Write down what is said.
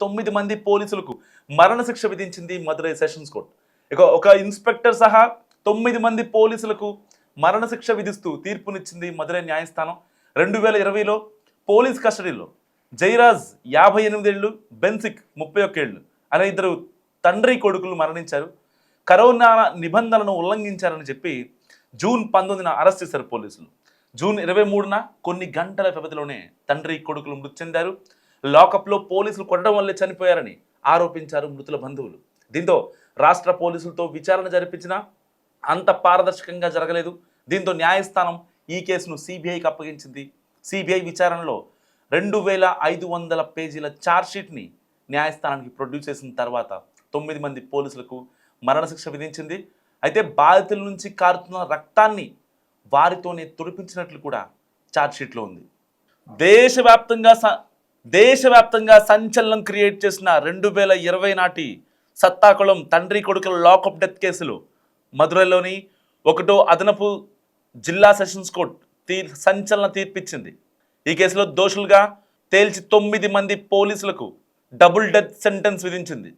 9 మంది పోలీసులకు మరణశిక్ష విధించింది మదురై సెషన్స్ కోర్టు. ఇక ఒక ఇన్స్పెక్టర్ సహా 9 మంది పోలీసులకు మరణశిక్ష విధిస్తూ తీర్పునిచ్చింది మదురై న్యాయస్థానం. 2020లో పోలీస్ కస్టడీలో జైరాజ్ 58 ఏళ్ళు, బెన్సిక్ 31 ఏళ్ళు అనే ఇద్దరు తండ్రి కొడుకులు మరణించారు. కరోనా నిబంధనలను ఉల్లంఘించారని చెప్పి జూన్ 19న అరెస్ట్ చేశారు పోలీసులు. జూన్ 23న కొన్ని గంటల వ్యవధిలోనే తండ్రి కొడుకులు మృతి చెందారు. లాకప్లో పోలీసులు కొట్టడం వల్లే చనిపోయారని ఆరోపించారు మృతుల బంధువులు. దీంతో రాష్ట్ర పోలీసులతో విచారణ జరిపించినా అంత పారదర్శకంగా జరగలేదు. దీంతో న్యాయస్థానం ఈ కేసును సిబిఐకి అప్పగించింది. సిబిఐ విచారణలో 2500 పేజీల ఛార్జ్షీట్ని న్యాయస్థానానికి ప్రొడ్యూస్ చేసిన తర్వాత 9 మంది పోలీసులకు మరణశిక్ష విధించింది. అయితే బాధితుల నుంచి కారుతున్న రక్తాన్ని వారితోనే తుడిపించినట్లు కూడా ఛార్జ్షీట్లో ఉంది. దేశవ్యాప్తంగా సంచలనం క్రియేట్ చేసిన 2020 నాటి సత్తాకుళం తండ్రి కొడుకుల లాకప్ డెత్ కేసులో మదురైలోని 1వ అదనపు జిల్లా సెషన్స్ కోర్టు సంచలన తీర్పిచ్చింది. ఈ కేసులో దోషులుగా తేల్చి 9 మంది పోలీసులకు డబుల్ డెత్ సెంటెన్స్ విధించింది.